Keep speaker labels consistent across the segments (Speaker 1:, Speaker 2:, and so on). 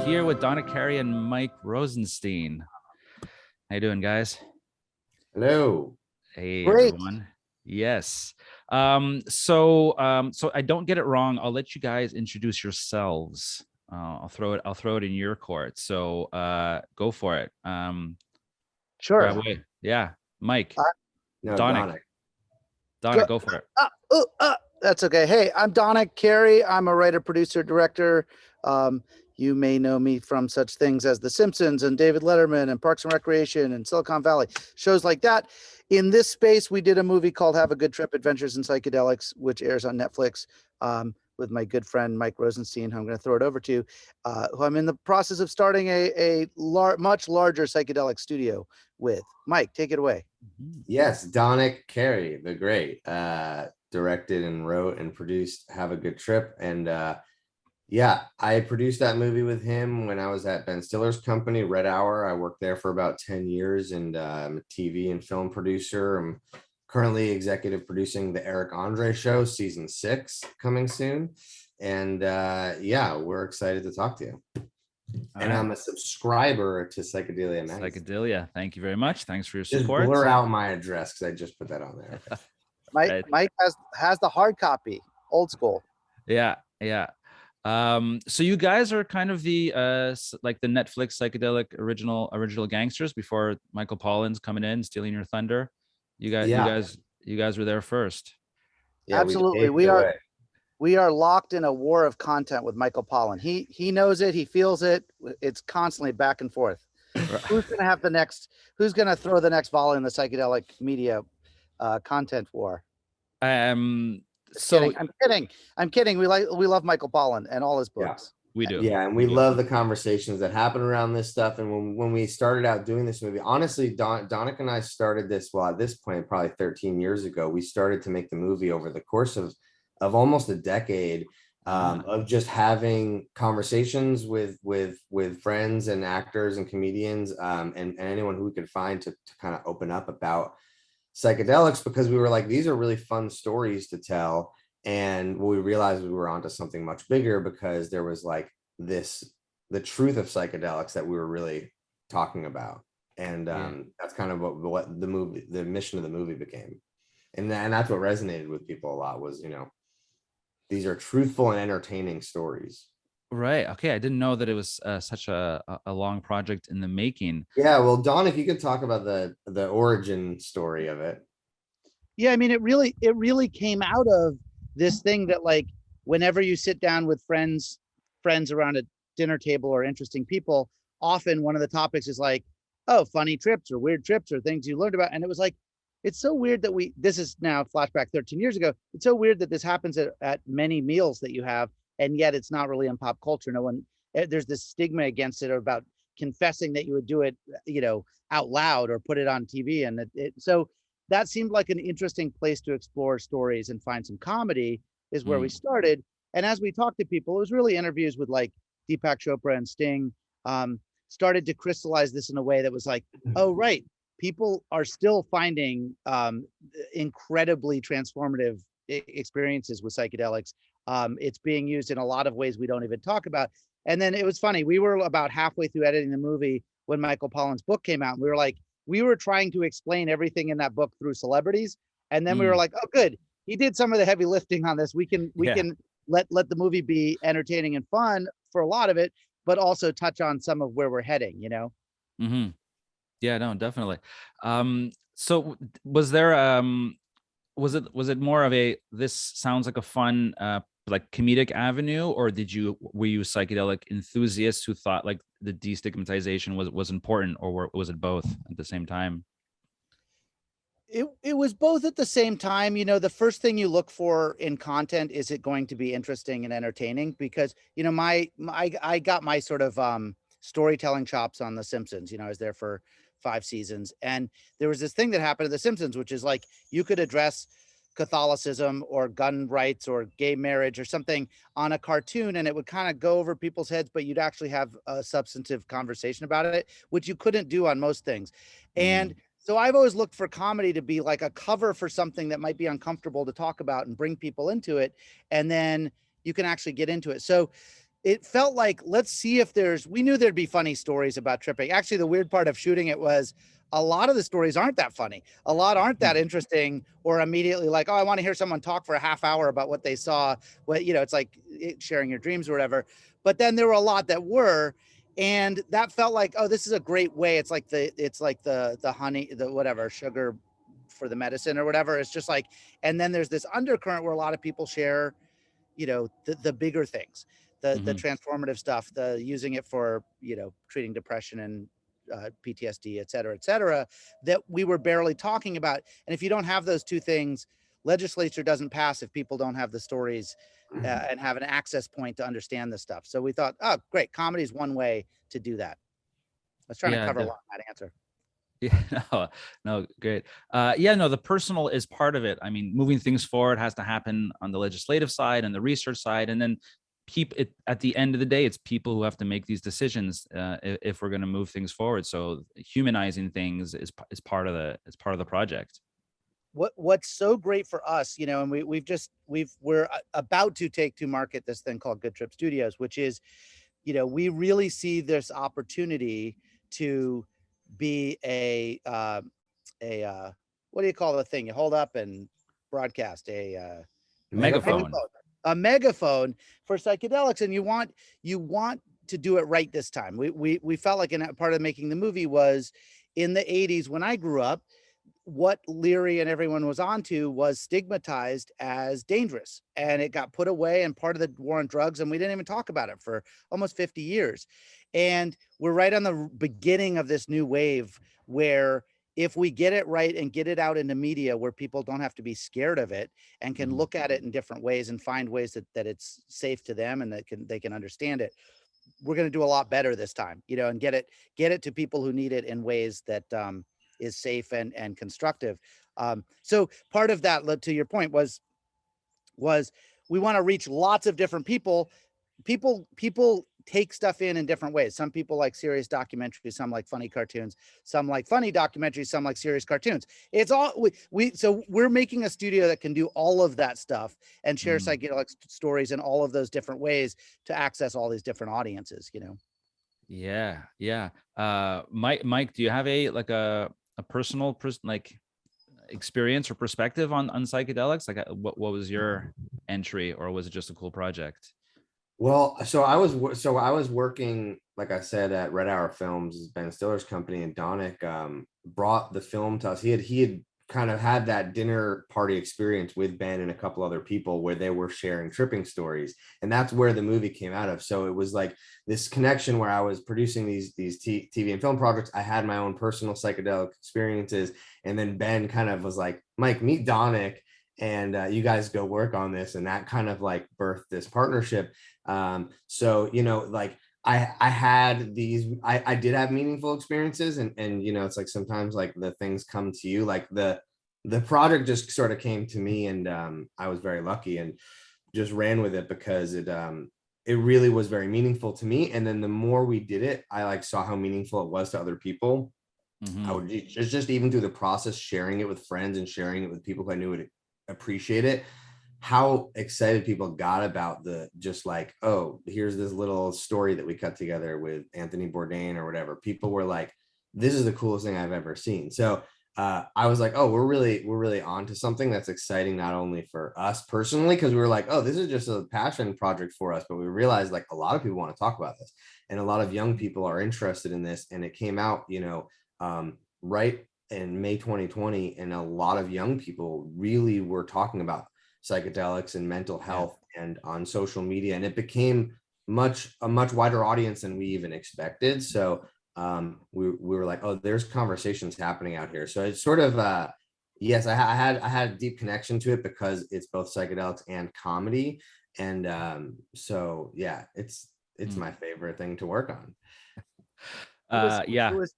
Speaker 1: here with Donick Cary and Mike Rosenstein. How you doing, guys?
Speaker 2: Hello.
Speaker 1: Hey,
Speaker 3: Great.
Speaker 1: everyone. Yes. So I don't get it wrong. I'll let you guys introduce yourselves. I'll throw it in your court. So go for it.
Speaker 3: Sure.
Speaker 1: Grab away. Yeah, Mike.
Speaker 2: No,
Speaker 1: Donick.
Speaker 2: Donick.
Speaker 1: Go for it.
Speaker 3: That's okay. Hey, I'm Donick Cary. I'm a writer, producer, director. You may know me from such things as The Simpsons and David Letterman and Parks and Recreation and Silicon Valley, shows like that. In this space, we did a movie called Have a Good Trip, Adventures in Psychedelics, which airs on Netflix, with my good friend, Mike Rosenstein, who I'm going to throw it over to, who I'm in the process of starting a much larger psychedelic studio with. Mike, take it away.
Speaker 2: Yes, Donick Cary, the great, directed and wrote and produced Have a Good Trip. And yeah, I produced that movie with him when I was at Ben Stiller's company, Red Hour. I worked there for about 10 years, and I'm a TV and film producer. I'm currently executive producing the Eric Andre Show, season 6, coming soon. And yeah, we're excited to talk to you. And I'm a subscriber to Psychedelia Magazine.
Speaker 1: Psychedelia. Thank you very much. Thanks for your
Speaker 2: Just
Speaker 1: support.
Speaker 2: blur out my address because I just put that on there.
Speaker 3: Mike has the hard copy, old school.
Speaker 1: Yeah. So you guys are kind of the like the Netflix psychedelic original gangsters before Michael Pollan's coming in, stealing your thunder. You guys were there first.
Speaker 2: Yeah,
Speaker 3: absolutely. We are locked in a war of content with Michael Pollan. He knows it, he feels it. It's constantly back and forth. Who's going to have who's going to throw the next volley in the psychedelic media content war?
Speaker 1: So
Speaker 3: I'm kidding. We love Michael Pollan and all his books.
Speaker 1: Yeah, we do.
Speaker 2: Yeah, and we love the conversations that happen around this stuff. And when we started out doing this movie, honestly, Donick and I started this, well, at this point, probably 13 years ago, we started to make the movie over the course of almost a decade, of just having conversations with friends and actors and comedians, and anyone who we could find to kind of open up about psychedelics, because we were like, these are really fun stories to tell. And we realized we were onto something much bigger, because there was like the truth of psychedelics that we were really talking about. And that's kind of what the mission of the movie became. And that's what resonated with people a lot, was, these are truthful and entertaining stories.
Speaker 1: Right. Okay. I didn't know that it was such a long project in the making.
Speaker 2: Yeah. Well, Don, if you could talk about the origin story of it.
Speaker 3: Yeah. I mean, it really came out of this thing that, like, whenever you sit down with friends around a dinner table or interesting people, often one of the topics is like, oh, funny trips or weird trips or things you learned about. And it was like, it's so weird that this is now flashback 13 years ago. It's so weird that this happens at many meals that you have, and yet it's not really in pop culture. There's this stigma against it about confessing that you would do it, out loud or put it on TV. And so that seemed like an interesting place to explore stories and find some comedy, is where we started. And as we talked to people, it was really interviews with like Deepak Chopra and Sting, started to crystallize this in a way that was like, oh, right. People are still finding incredibly transformative experiences with psychedelics. It's being used in a lot of ways we don't even talk about. And then it was funny. We were about halfway through editing the movie when Michael Pollan's book came out. And we were trying to explain everything in that book through celebrities. And then we were like, oh, good. He did some of the heavy lifting on this. We can let the movie be entertaining and fun for a lot of it, but also touch on some of where we're heading,
Speaker 1: Mm-hmm. Yeah, no, definitely. So was there was it more of this sounds like a fun like comedic avenue, or were you psychedelic enthusiasts who thought like the destigmatization was important, or was it both at the same time?
Speaker 3: It was both at the same time. The first thing you look for in content, is it going to be interesting and entertaining? Because I got my sort of storytelling chops on The Simpsons. I was there for 5 seasons, and there was this thing that happened to The Simpsons, which is like, you could address Catholicism or gun rights or gay marriage or something on a cartoon, and it would kind of go over people's heads, but you'd actually have a substantive conversation about it, which you couldn't do on most things. And so I've always looked for comedy to be like a cover for something that might be uncomfortable to talk about and bring people into it, and then you can actually get into it. So it felt like, let's see if we knew there'd be funny stories about tripping. Actually, the weird part of shooting it was a lot of the stories aren't that funny. A lot aren't that interesting, or immediately like, oh, I want to hear someone talk for a half hour about what they saw. What, it's like sharing your dreams or whatever. But then there were a lot that were, and that felt like, oh, this is a great way. It's like the honey, the whatever, sugar for the medicine or whatever. It's just like, and then there's this undercurrent where a lot of people share, the bigger things, the transformative stuff, the using it for, treating depression and PTSD, et cetera, that we were barely talking about. And if you don't have those two things, legislature doesn't pass if people don't have the stories and have an access point to understand this stuff. So we thought, oh, great, comedy is one way to do that. I was trying to cover a lot in that answer.
Speaker 1: Yeah, no, great. Yeah, no, the personal is part of it. I mean, moving things forward has to happen on the legislative side and the research side, and then at the end of the day, it's people who have to make these decisions if we're going to move things forward. So humanizing things is part of the project.
Speaker 3: What's so great for us, and we're about to take to market this thing called Good Trip Studios, which is, we really see this opportunity to be a what do you call the thing you hold up and broadcast? A megaphone for psychedelics. And you want to do it right this time. We felt like part of making the movie was in the 80s when I grew up, what Leary and everyone was onto was stigmatized as dangerous, and it got put away and part of the war on drugs, and we didn't even talk about it for almost 50 years. And we're right on the beginning of this new wave where if we get it right and get it out into media where people don't have to be scared of it and can look at it in different ways and find ways that it's safe to them and that they can understand it, we're going to do a lot better this time, and get it to people who need it in ways that is safe and constructive. So part of that, to your point, was we want to reach lots of different people. People take stuff in different ways. Some people like serious documentaries, some like funny cartoons, some like funny documentaries, some like serious cartoons. It's all so we're making a studio that can do all of that stuff and share psychedelic stories in all of those different ways to access all these different audiences,
Speaker 1: Yeah. Mike, do you have a personal experience or perspective on psychedelics? Like what was your entry, or was it just a cool project?
Speaker 2: Well, so I was working, like I said, at Red Hour Films, Ben Stiller's company, and Donick brought the film to us. He had kind of had that dinner party experience with Ben and a couple other people where they were sharing tripping stories, and that's where the movie came out of. So it was like this connection where I was producing these TV and film projects. I had my own personal psychedelic experiences, and then Ben kind of was like, Mike, meet Donick and you guys go work on this, and that kind of like birthed this partnership. So like I had these, I did have meaningful experiences, and it's like sometimes like the things come to you, like the project just sort of came to me, and I was very lucky and just ran with it because it really was very meaningful to me. And then the more we did it, I like saw how meaningful it was to other people. I would just even through the process, sharing it with friends and sharing it with people who I knew would appreciate it, how excited people got about just like, oh, here's this little story that we cut together with Anthony Bourdain or whatever. People were like, this is the coolest thing I've ever seen. So I was like, oh, we're really on to something that's exciting, not only for us personally, because we were like, oh, this is just a passion project for us, but we realized like a lot of people want to talk about this, and a lot of young people are interested in this. And it came out, right in May 2020, and a lot of young people really were talking about psychedelics and mental health and on social media, and it became a much wider audience than we even expected. So we were like, oh, there's conversations happening out here. So it's sort of yes, I had a deep connection to it because it's both psychedelics and comedy, and so yeah, it's my favorite thing to work on.
Speaker 3: It was,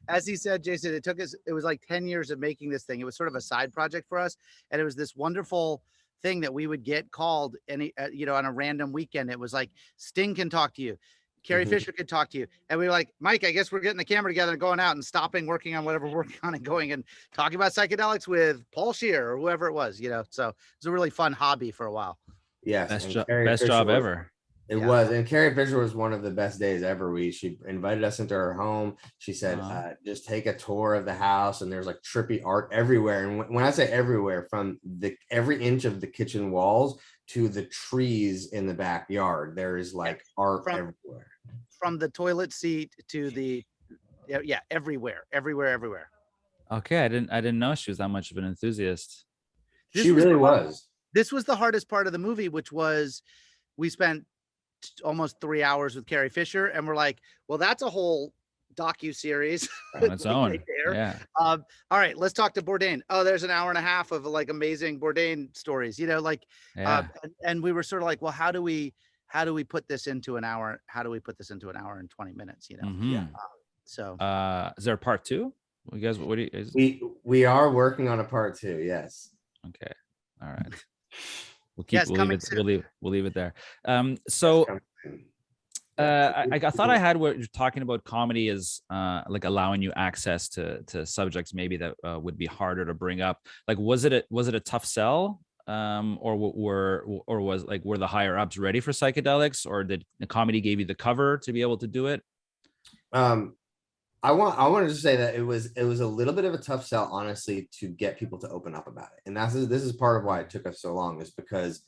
Speaker 3: as he said, Jason, it was like 10 years of making this thing. It was sort of a side project for us, and it was this wonderful thing that we would get called on a random weekend. It was like, Sting can talk to you, Carrie Fisher could talk to you, and we were like, Mike, I guess we're getting the camera together and going out and stopping working on whatever we're working on and going and talking about psychedelics with Paul Scheer or whoever it was. So it was a really fun hobby for a while.
Speaker 2: Yes,
Speaker 1: best job ever.
Speaker 2: It was, and Carrie Fisher was one of the best days ever. She invited us into her home. She said, just take a tour of the house, and there's like trippy art everywhere. And when I say everywhere, from every inch of the kitchen walls to the trees in the backyard, there is like art everywhere.
Speaker 3: From the toilet seat to the, everywhere.
Speaker 1: Okay, I didn't know she was that much of an enthusiast.
Speaker 2: She really was.
Speaker 3: This was the hardest part of the movie, which was we spent almost 3 hours with Carrie Fisher, and we're like, well, that's a whole docu-series
Speaker 1: on its own.
Speaker 3: Right there.
Speaker 1: Yeah.
Speaker 3: All right, let's talk to Bourdain. Oh, there's an hour and a half of like amazing Bourdain stories, and we were sort of like, well, how do we put this into an hour? How do we put this into an hour and 20 minutes? So
Speaker 1: is there a part 2? You guys, what do
Speaker 2: we are working on a part 2? Yes.
Speaker 1: Okay. All right. We'll leave it there. So I thought I had what you're talking about. Comedy is like allowing you access to subjects maybe that would be harder to bring up. Like, was it a tough sell, or were the higher ups ready for psychedelics, or did the comedy give you the cover to be able to do it?
Speaker 2: I wanted to say that it was a little bit of a tough sell, honestly, to get people to open up about it. And this is part of why it took us so long, is because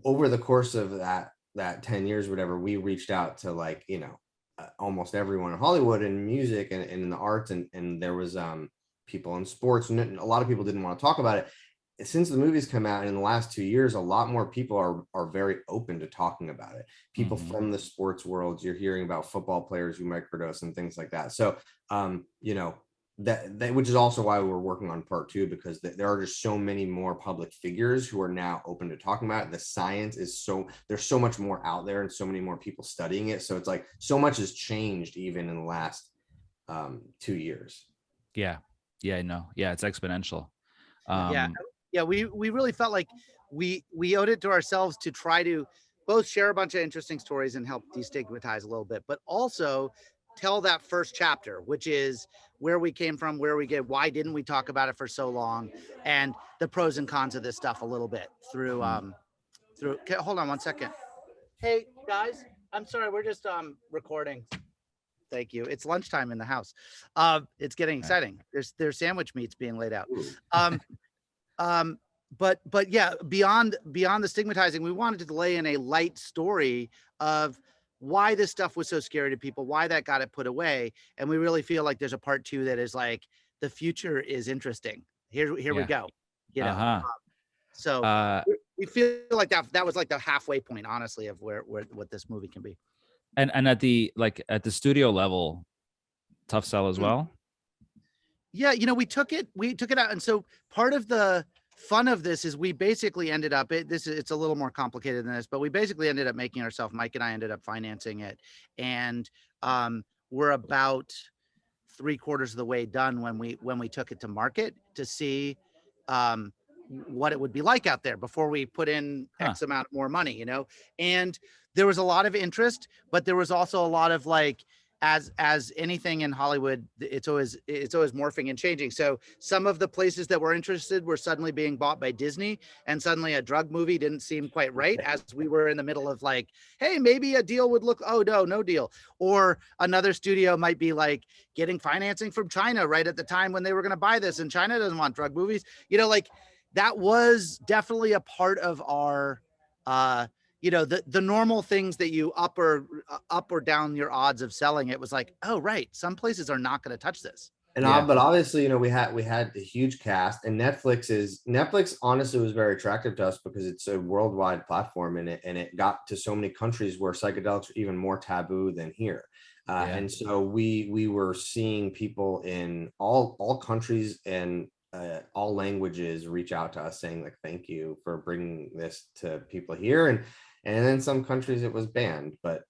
Speaker 2: over the course of that 10 years, whatever, we reached out to like, almost everyone in Hollywood and music and in the arts. And there was people in sports, and a lot of people didn't want to talk about it. Since the movies come out in the last 2 years, a lot more people are very open to talking about it. People from the sports world, you're hearing about football players who microdose and things like that. So, that which is also why we're working on part 2, because there are just so many more public figures who are now open to talking about it. The science is there's so much more out there and so many more people studying it. So it's like so much has changed even in the last 2 years.
Speaker 1: Yeah, no, it's exponential.
Speaker 3: We really felt like we owed it to ourselves to try to both share a bunch of interesting stories and help destigmatize a little bit, but also tell that first chapter, which is where we came from, why didn't we talk about it for so long, and the pros and cons of this stuff a little bit through okay, hold on one second. Hey guys, I'm sorry, we're just recording. Thank you. It's lunchtime in the house. It's getting exciting. There's sandwich meats being laid out. But yeah, beyond the stigmatizing, we wanted to lay in a light story of why this stuff was so scary to people, why that got it put away. And we really feel like there's a part 2 that is like, the future is interesting. Here we go. So we feel like that was like the halfway point, honestly, of what this movie can be.
Speaker 1: And at the studio level, tough sell as well.
Speaker 3: Yeah, we took it out, and so part of the fun of this is we basically ended up it's a little more complicated than this, but we basically ended up making ourselves. Mike and I ended up financing it, and we're about 3/4 of the way done when we took it to market to see what it would be like out there before we put in X amount more money, and there was a lot of interest, but there was also a lot of like, as anything in Hollywood, it's always morphing and changing. So some of the places that were interested were suddenly being bought by Disney, and suddenly a drug movie didn't seem quite right, as we were in the middle of like, hey, maybe a deal would look, oh no deal. Or another studio might be like getting financing from China right at the time when they were going to buy this, and China doesn't want drug movies. Like that was definitely a part of our the normal things that you up or down your odds of selling it. Was like, oh right, some places are not going to touch this.
Speaker 2: And but obviously, we had a huge cast, and Netflix honestly was very attractive to us because it's a worldwide platform, and it got to so many countries where psychedelics are even more taboo than here. And so we were seeing people in all countries and all languages reach out to us saying like, thank you for bringing this to people here. And in some countries it was banned, but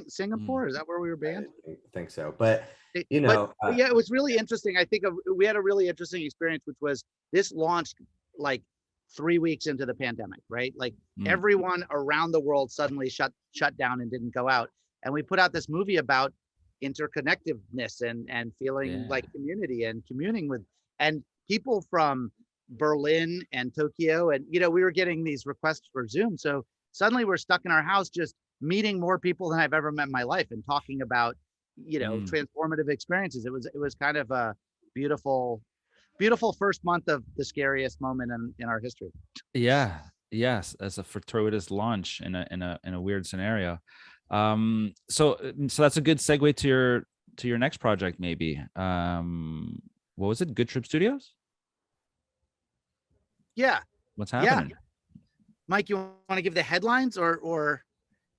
Speaker 3: Singapore, is that where we were banned?
Speaker 2: I think so, but
Speaker 3: it was really interesting. I think we had a really interesting experience, which was this launched like 3 weeks into the pandemic, right? Like everyone around the world suddenly shut down and didn't go out, and we put out this movie about interconnectedness and feeling like community and communing with and people from Berlin and Tokyo, and we were getting these requests for Zoom, so suddenly we're stuck in our house just meeting more people than I've ever met in my life and talking about,
Speaker 1: Mm.
Speaker 3: transformative experiences. It was kind of a beautiful, beautiful first month of the scariest moment in our history.
Speaker 1: Yeah. Yes, as a fortuitous launch in a weird scenario. So that's a good segue to your next project, maybe. What was it? Good Trip Studios?
Speaker 3: Yeah.
Speaker 1: What's
Speaker 3: Yeah.
Speaker 1: happening?
Speaker 3: Mike, you want to give the headlines or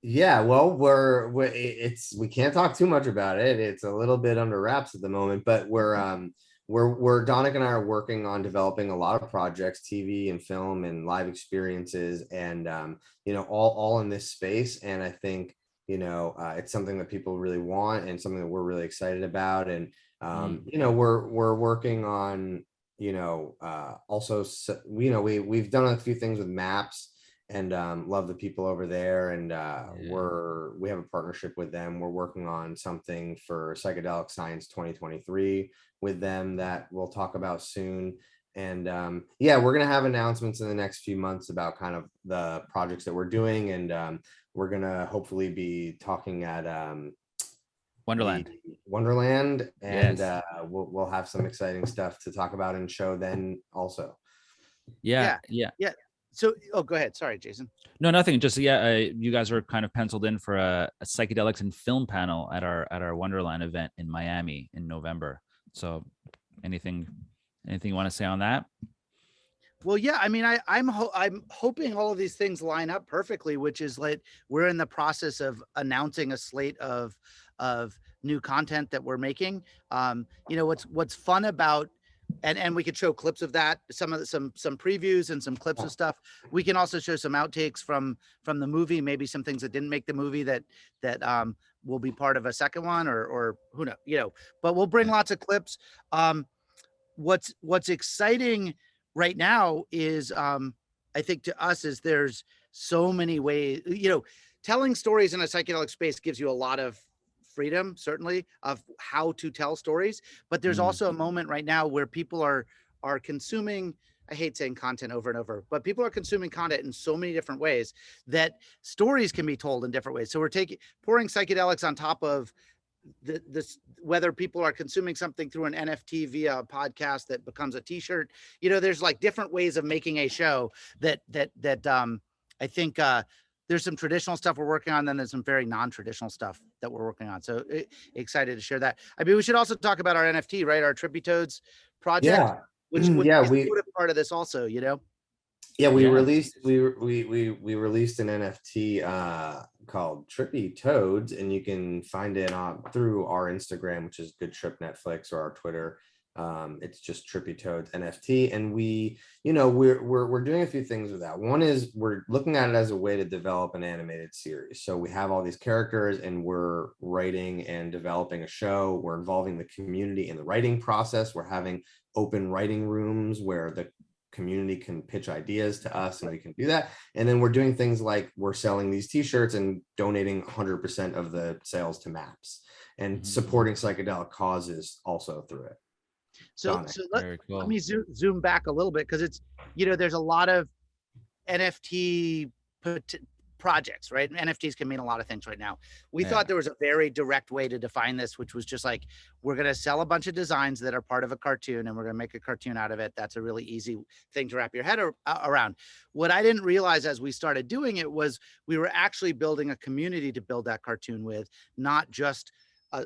Speaker 2: Yeah, well, we can't talk too much about it. It's a little bit under wraps at the moment, but we're Donick and I are working on developing a lot of projects, TV and film and live experiences, and all in this space. And I think it's something that people really want and something that we're really excited about. And we're working on also we've done a few things with maps and love the people over there, and we have a partnership with them. We're working on something for Psychedelic Science 2023 with them that we'll talk about soon. And we're gonna have announcements in the next few months about kind of the projects that we're doing, and we're gonna hopefully be talking at
Speaker 1: Wonderland.
Speaker 2: Wonderland, and
Speaker 1: Yes.
Speaker 2: we'll have some exciting stuff to talk about and show then also.
Speaker 1: Yeah.
Speaker 3: yeah.
Speaker 1: Yeah.
Speaker 3: Yeah. So, go ahead. Sorry, Jason.
Speaker 1: No, nothing. Just you guys are kind of penciled in for a psychedelics and film panel at our Wonderland event in Miami in November. So, anything you want to say on that?
Speaker 3: Well, yeah, I mean, I'm hoping all of these things line up perfectly, which is like we're in the process of announcing a slate of new content that we're making. What's fun about, and we could show clips of that, some previews and some clips of stuff. We can also show some outtakes from the movie, maybe some things that didn't make the movie that will be part of a second one, or who knows, but we'll bring lots of clips. What's exciting right now is I think to us is there's so many ways, telling stories in a psychedelic space gives you a lot of freedom, certainly, of how to tell stories, but there's also a moment right now where people are consuming, I hate saying content over and over, but people are consuming content in so many different ways that stories can be told in different ways. So we're pouring psychedelics on top of this, whether people are consuming something through an NFT via a podcast that becomes a t-shirt, there's like different ways of making a show that I think there's some traditional stuff we're working on, then there's some very non-traditional stuff that we're working on. So excited to share that. I mean, we should also talk about our NFT, right? Our Trippy Toads project,
Speaker 2: Yeah.
Speaker 3: which
Speaker 2: Yeah,
Speaker 3: is sort of part of this also,
Speaker 2: Yeah, we
Speaker 1: Yeah.
Speaker 2: released we released an NFT called Trippy Toads, and you can find it on through our Instagram, which is Good Trip Netflix, or our Twitter. It's just Trippy Toads NFT, and we're doing a few things with that. One is we're looking at it as a way to develop an animated series. So we have all these characters, and we're writing and developing a show. We're involving the community in the writing process. We're having open writing rooms where the community can pitch ideas to us, and we can do that. And then we're doing things like we're selling these t-shirts and donating 100% of the sales to maps, and supporting psychedelic causes also through it.
Speaker 3: So
Speaker 1: Very cool.
Speaker 3: let me zoom back a little bit, because it's, there's a lot of NFT projects, right? NFTs can mean a lot of things right now. We thought there was a very direct way to define this, which was just like, we're going to sell a bunch of designs that are part of a cartoon, and we're going to make a cartoon out of it. That's a really easy thing to wrap your head around. What I didn't realize as we started doing it was we were actually building a community to build that cartoon with, not just a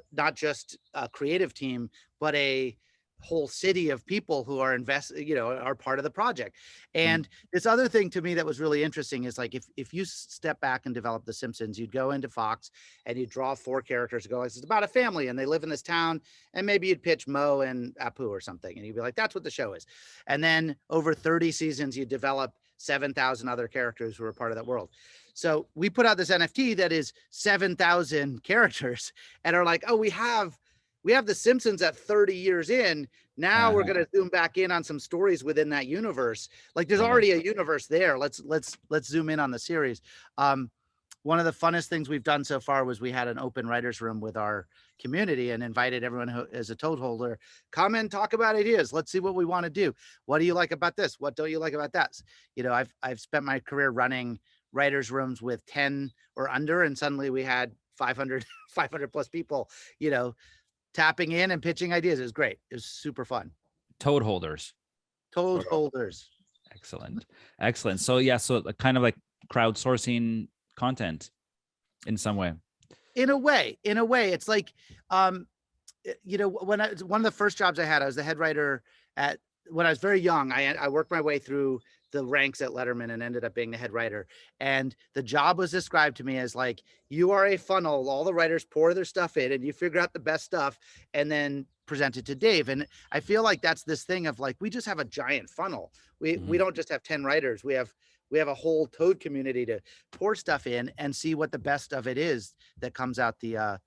Speaker 3: creative team, but a whole city of people who are are part of the project. And this other thing to me that was really interesting is like, if you step back and develop The Simpsons, you'd go into Fox and you draw 4 characters and go, it's about a family and they live in this town, and maybe you'd pitch Mo and Apu or something, and you'd be like, that's what the show is. And then over 30 seasons, you develop 7,000 other characters who are part of that world. So we put out this NFT that is 7,000 characters, and are like, oh, we have The Simpsons at 30 years in. Now we're going to zoom back in on some stories within that universe. Like, there's already a universe there. Let's zoom in on the series. One of the funnest things we've done so far was we had an open writers room with our community and invited everyone who is a toad holder, come and talk about ideas. Let's see what we want to do. What do you like about this? What don't you like about that? I've spent my career running writers' rooms with 10 or under, and suddenly we had 500 plus people, tapping in and pitching ideas. It was great. It was super fun.
Speaker 1: Toad holders.
Speaker 3: Toad holders.
Speaker 1: Excellent. So yeah, so kind of like crowdsourcing content in some way.
Speaker 3: In a way, it's like, one of the first jobs I had, I was the head writer when I was very young. I worked my way through the ranks at Letterman and ended up being the head writer. And the job was described to me as like, you are a funnel. All the writers pour their stuff in and you figure out the best stuff and then present it to Dave. And I feel like that's this thing of like, we just have a giant funnel. We don't just have 10 writers. We have a whole Toad community to pour stuff in and see what the best of it is that comes out the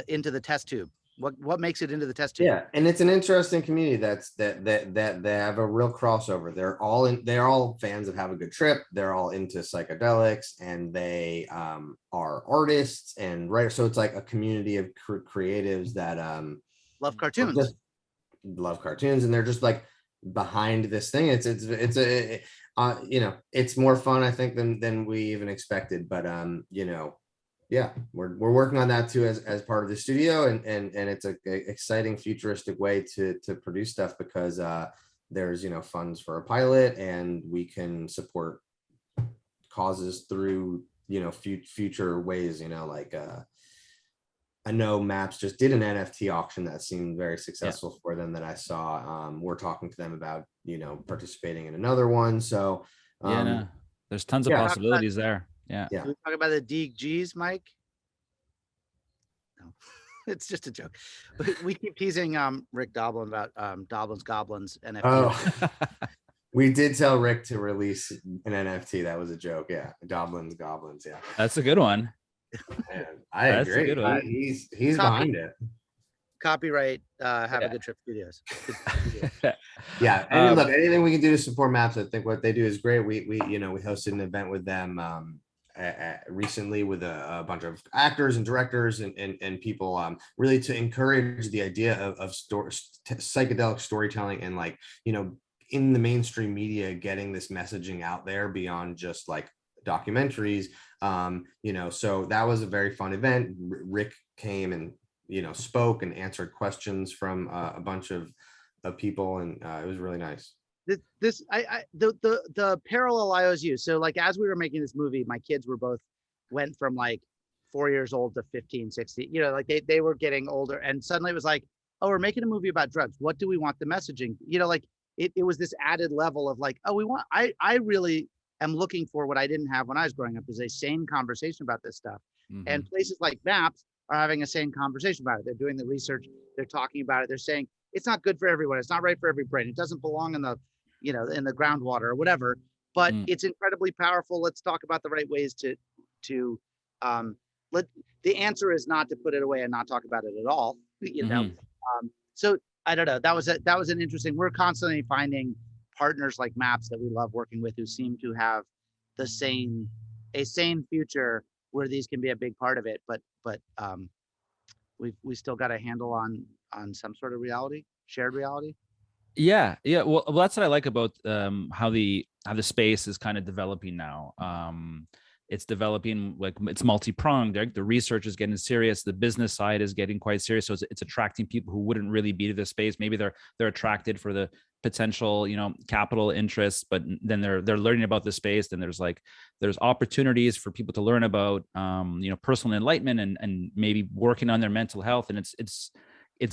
Speaker 3: into the test tube. What makes it into the test tube?
Speaker 2: Yeah, and it's an interesting community that they have a real crossover. They're all fans of Have a Good Trip. They're all into psychedelics, and they are artists and writers. So it's like a community of creatives that
Speaker 3: love cartoons.
Speaker 2: Love cartoons, and they're just like behind this thing. It's more fun, I think, than we even expected. But yeah, we're working on that too as part of the studio, and it's a exciting futuristic way to produce stuff, because there's funds for a pilot, and we can support causes through future ways. Like I know Maps just did an NFT auction that seemed very successful for them that I saw. We're talking to them about participating in another one. So
Speaker 1: there's tons of possibilities there. Yeah.
Speaker 3: Can we talk about the DGs, Mike? No, it's just a joke. We keep teasing Rick Doblin about Doblin's Goblins NFT.
Speaker 2: Oh, we did tell Rick to release an NFT. That was a joke. Yeah, Doblin's Goblins. Yeah,
Speaker 1: that's a good one.
Speaker 2: Man, I agree. He's behind it.
Speaker 3: Copyright Have a Good Trip Studios.
Speaker 2: Yeah, and look, anything we can do to support Maps, I think what they do is great. We hosted an event with them recently with a bunch of actors and directors and people, really to encourage the idea of psychedelic storytelling, and like in the mainstream media, getting this messaging out there beyond just like documentaries. So that was a very fun event. Rick came and spoke and answered questions from a bunch of people, and it was really nice.
Speaker 3: The parallel I always use. So like, as we were making this movie, my kids went from like 4 years old to 15, 16, like they were getting older, and suddenly it was like, oh, we're making a movie about drugs. What do we want the messaging? Like it was this added level of like, oh, I really am looking for what I didn't have when I was growing up, is a sane conversation about this stuff. And places like Maps are having a sane conversation about it. They're doing the research, they're talking about it. They're saying it's not good for everyone. It's not right for every brain. It doesn't belong in the in the groundwater or whatever, but it's incredibly powerful. Let's talk about the right ways to the answer is not to put it away and not talk about it at all, so I don't know, that was an interesting, we're constantly finding partners like Maps that we love working with, who seem to have a sane future where these can be a big part of it, but we still got a handle on some sort of shared reality.
Speaker 1: Yeah. Well, that's what I like about how the space is kind of developing now. It's developing, like, it's multi-pronged. The research is getting serious. The business side is getting quite serious. So it's attracting people who wouldn't really be to this space. Maybe they're attracted for the potential, capital interests, but then they're learning about the space. Then there's opportunities for people to learn about, personal enlightenment and maybe working on their mental health. And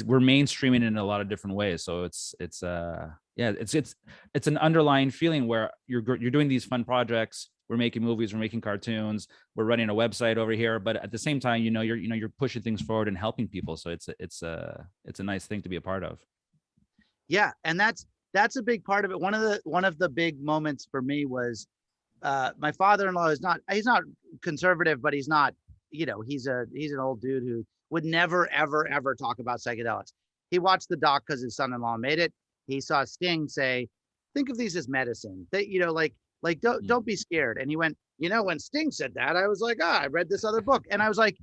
Speaker 1: we're mainstreaming in a lot of different ways. So it's an underlying feeling where you're doing these fun projects. We're making movies, we're making cartoons, we're running a website over here, but at the same time, you're pushing things forward and helping people. So it's a nice thing to be a part of.
Speaker 3: Yeah, and that's a big part of it. One of the big moments for me was my father-in-law he's not conservative, but he's not, he's an old dude who would never, ever, ever talk about psychedelics. He watched the doc because his son-in-law made it. He saw Sting say, think of these as medicine. That, don't be scared. And he went, when Sting said that, I was like, I read this other book. And I was like,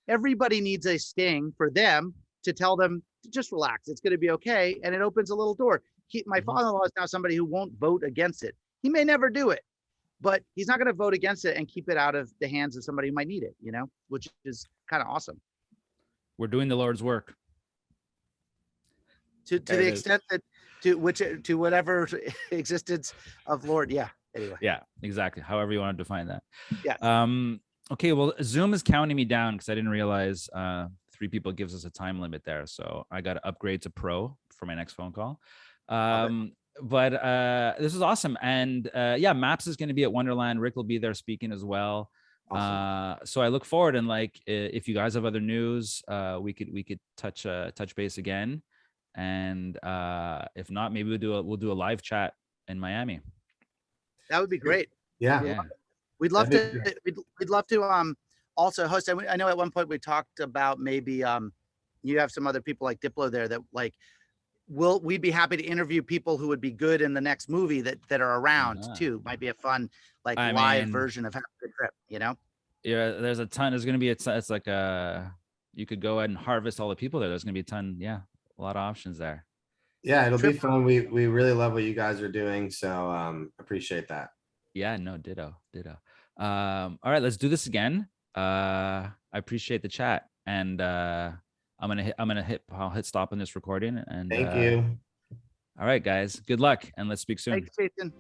Speaker 3: everybody needs a Sting for them to tell them to just relax. It's going to be okay. And it opens a little door. My father-in-law is now somebody who won't vote against it. He may never do it, but he's not going to vote against it and keep it out of the hands of somebody who might need it, which is kind of awesome.
Speaker 1: We're doing the Lord's work.
Speaker 3: To the extent that to whatever existence of Lord. Yeah. Anyway.
Speaker 1: Yeah, exactly. However you want to define that.
Speaker 3: Yeah.
Speaker 1: Okay. Well, Zoom is counting me down because I didn't realize 3 people gives us a time limit there. So I got to upgrade to Pro for my next phone call. But this is awesome. And yeah, Maps is going to be at Wonderland. Rick will be there speaking as well. Awesome. So I look forward, and like, if you guys have other news, we could touch base again. And if not, maybe we'll do a live chat in Miami.
Speaker 3: That would be great.
Speaker 2: Yeah.
Speaker 3: We'd love to. We'd love to also host. I know at one point we talked about maybe you have some other people like Diplo there that like we'd be happy to interview people who would be good in the next movie that are around too. Might be a fun like live version of Have a Good Trip.
Speaker 1: Yeah, there's a ton. There's gonna be it's like you could go ahead and harvest all the people there. There's gonna be a ton. Yeah, a lot of options there.
Speaker 2: Yeah, it'll be fun. We really love what you guys are doing, so appreciate that.
Speaker 1: Yeah, no, ditto. All right, let's do this again. I appreciate the chat, and I'll hit stop on this recording. And
Speaker 2: thank you.
Speaker 1: All right, guys, good luck, and let's speak soon.
Speaker 3: Thanks, Jason.